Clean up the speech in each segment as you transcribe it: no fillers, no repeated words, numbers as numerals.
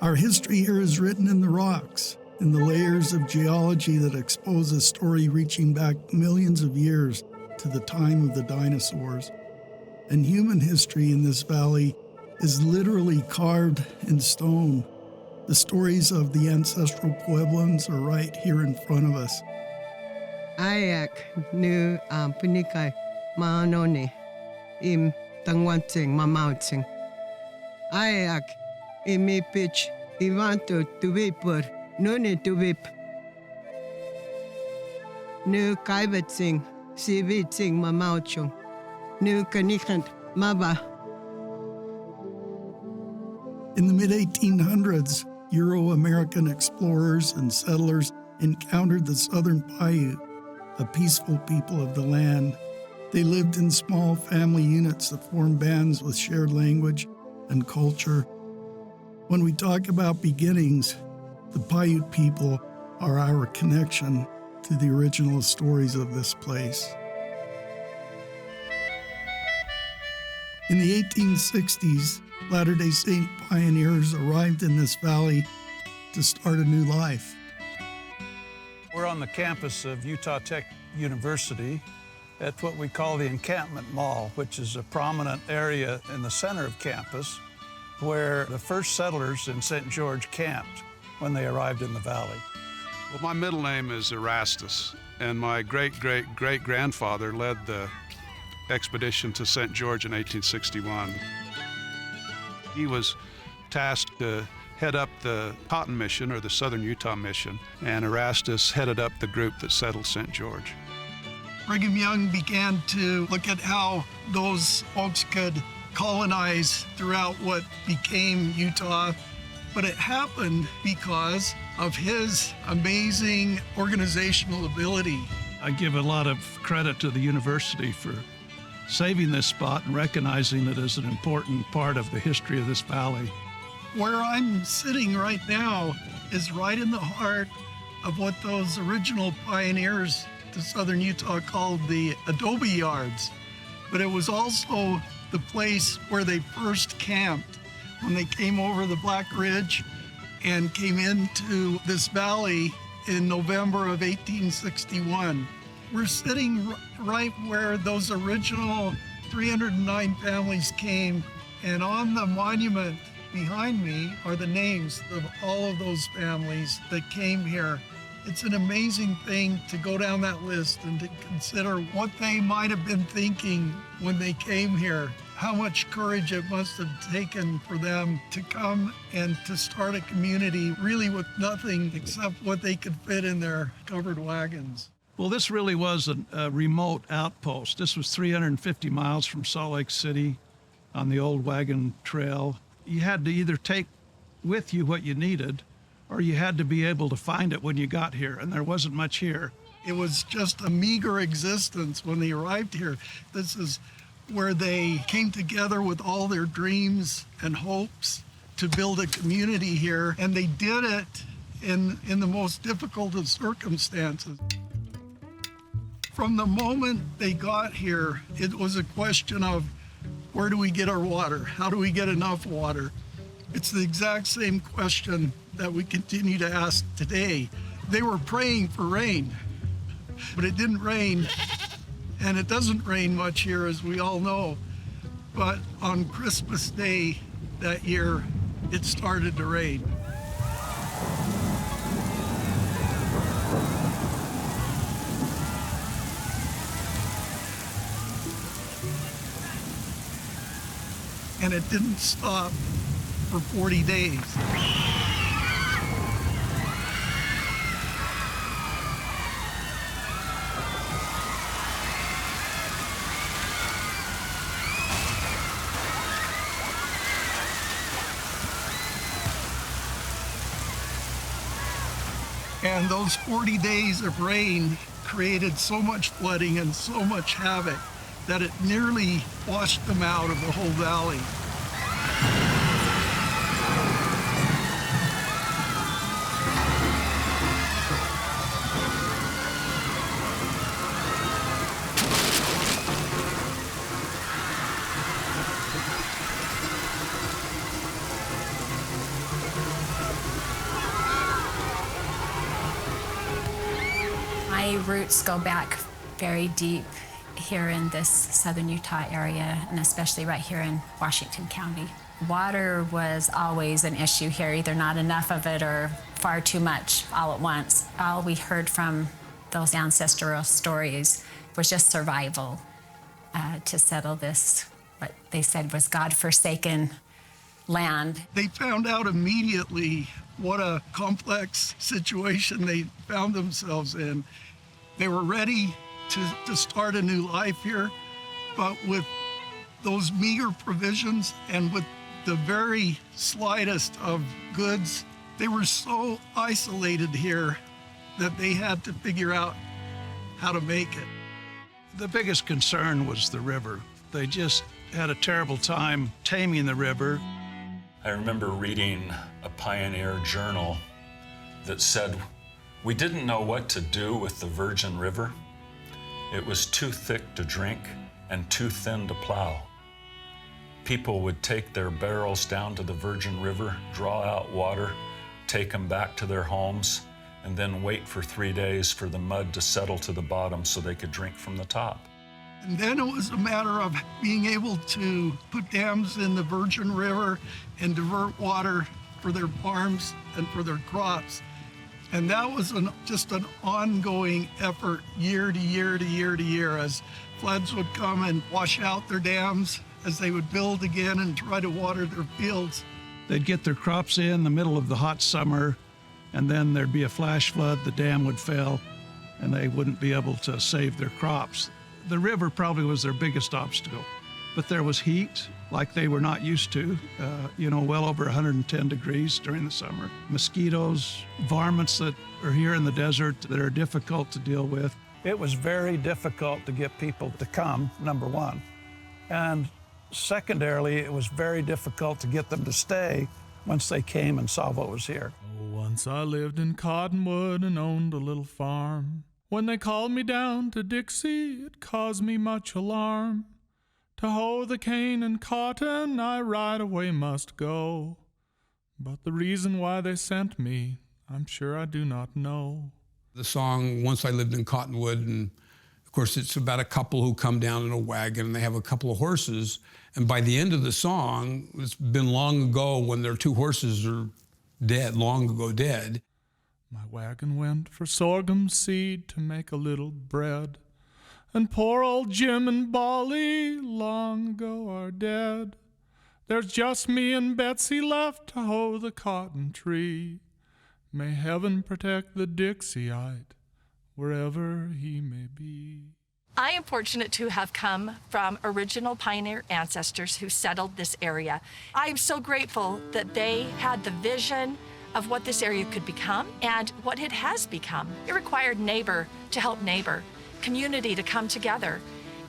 Our history here is written in the rocks, in the layers of geology that expose a story reaching back millions of years to the time of the dinosaurs. And human history in this valley is literally carved in stone. The stories of the ancestral Pueblans are right here in front of us. Ayak nu punikai maanoni im tangwanting mamauting. Ayak imi pitch ivanto tuvipur nuni tuvip. Nu kaiveting siviting mamauchung. Nu kanikant maba. In the mid-1800s, Euro-American explorers and settlers encountered the Southern Paiute, a peaceful people of the land. They lived in small family units that formed bands with shared language and culture. When we talk about beginnings, the Paiute people are our connection to the original stories of this place. In the 1860s, Latter-day Saint pioneers arrived in this valley to start a new life. We're on the campus of Utah Tech University at what we call the Encampment Mall, which is a prominent area in the center of campus where the first settlers in St. George camped when they arrived in the valley. Well, my middle name is Erastus, and my great-great-great-grandfather led the expedition to St. George in 1861. He was tasked to head up the Cotton Mission, or the Southern Utah Mission, and Erastus headed up the group that settled St. George. Brigham Young began to look at how those folks could colonize throughout what became Utah, but it happened because of his amazing organizational ability. I give a lot of credit to the university for saving this spot and recognizing it as an important part of the history of this valley. Where I'm sitting right now is right in the heart of what those original pioneers to Southern Utah called the adobe yards. But it was also the place where they first camped when they came over the Black Ridge and came into this valley in November of 1861. We're sitting right where those original 309 families came, and on the monument behind me are the names of all of those families that came here. It's an amazing thing to go down that list and to consider what they might have been thinking when they came here, how much courage it must have taken for them to come and to start a community really with nothing except what they could fit in their covered wagons. Well, this really was a remote outpost. This was 350 miles from Salt Lake City on the old wagon trail. You had to either take with you what you needed, or you had to be able to find it when you got here, and there wasn't much here. It was just a meager existence when they arrived here. This is where they came together with all their dreams and hopes to build a community here, and they did it in the most difficult of circumstances. From the moment they got here, it was a question of where do we get our water? How do we get enough water? It's the exact same question that we continue to ask today. They were praying for rain, but it didn't rain, and it doesn't rain much here, as we all know. But on Christmas Day that year, it started to rain. And it didn't stop for 40 days. And those 40 days of rain created so much flooding and so much havoc that it nearly washed them out of the whole valley. My roots go back very deep here in this southern Utah area, and especially right here in Washington County. Water was always an issue here, either not enough of it or far too much all at once. All we heard from those ancestral stories was just survival to settle this, what they said was God-forsaken land. They found out immediately what a complex situation they found themselves in. They were ready to start a new life here, but with those meager provisions and with the very slightest of goods, they were so isolated here that they had to figure out how to make it. The biggest concern was the river. They just had a terrible time taming the river. I remember reading a pioneer journal that said, "We didn't know what to do with the Virgin River. It was too thick to drink and too thin to plow. People would take their barrels down to the Virgin River, draw out water, take them back to their homes, and then wait for 3 days for the mud to settle to the bottom so they could drink from the top." And then it was a matter of being able to put dams in the Virgin River and divert water for their farms and for their crops. And that was just an ongoing effort year to year to year to year as floods would come and wash out their dams, as they would build again and try to water their fields. They'd get their crops in the middle of the hot summer, and then there'd be a flash flood, the dam would fail, and they wouldn't be able to save their crops. The river probably was their biggest obstacle, but there was heat like they were not used to, well over 110 degrees during the summer. Mosquitoes, varmints that are here in the desert that are difficult to deal with. It was very difficult to get people to come, number one. And secondarily, it was very difficult to get them to stay once they came and saw what was here. Once I lived in Cottonwood and owned a little farm. When they called me down to Dixie, it caused me much alarm. To hoe the cane and cotton, I right away must go. But the reason why they sent me, I'm sure I do not know. The song, Once I Lived in Cottonwood, and of course it's about a couple who come down in a wagon and they have a couple of horses. And by the end of the song, it's been long ago when their two horses are dead, long ago dead. My wagon went for sorghum seed to make a little bread. And poor old Jim and Bolly long ago are dead. There's just me and Betsy left to hoe the cotton tree. May heaven protect the Dixieite, wherever he may be. I am fortunate to have come from original pioneer ancestors who settled this area. I am so grateful that they had the vision of what this area could become and what it has become. It required neighbor to help neighbor, community to come together.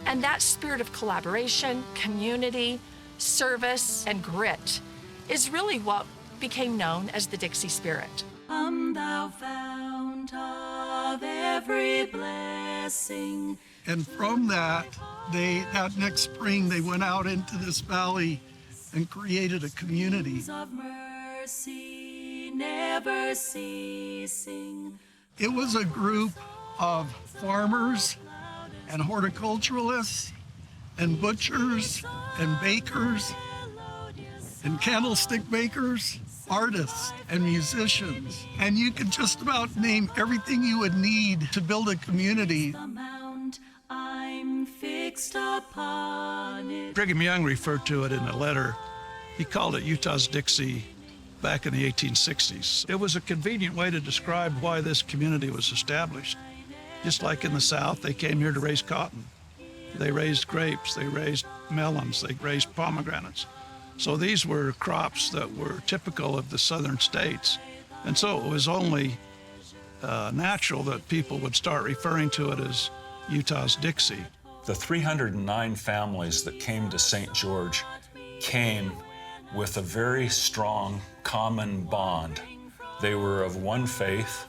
And that spirit of collaboration, community, service, and grit is really what became known as the Dixie spirit. Come thou fount of every blessing. And from that next spring, they went out into this valley and created a community. Of mercy never ceasing. It was a group of farmers and horticulturalists and butchers and bakers and candlestick makers, artists and musicians. And you could just about name everything you would need to build a community. The mount I'm fixed upon it. Brigham Young referred to it in a letter. He called it Utah's Dixie back in the 1860s. It was a convenient way to describe why this community was established. Just like in the South, they came here to raise cotton. They raised grapes, they raised melons, they raised pomegranates. So these were crops that were typical of the southern states. And so it was only natural that people would start referring to it as Utah's Dixie. The 309 families that came to St. George came with a very strong common bond. They were of one faith.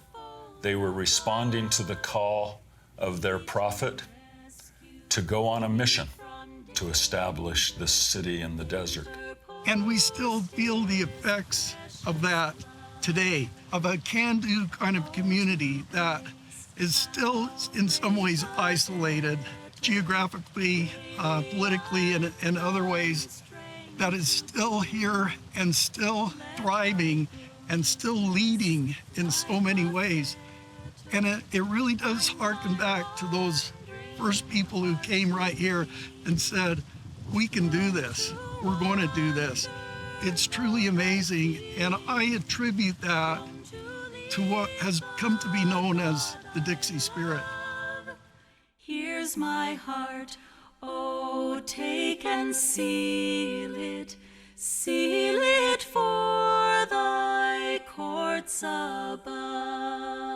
They were responding to the call of their prophet to go on a mission to establish this city in the desert. And we still feel the effects of that today, of a can-do kind of community that is still in some ways isolated, geographically, politically, and in other ways, that is still here and still thriving and still leading in so many ways. And it really does harken back to those first people who came right here and said, we can do this, we're going to do this. It's truly amazing, and I attribute that to what has come to be known as the Dixie Spirit. Here's my heart, oh, take and seal it for thy courts above.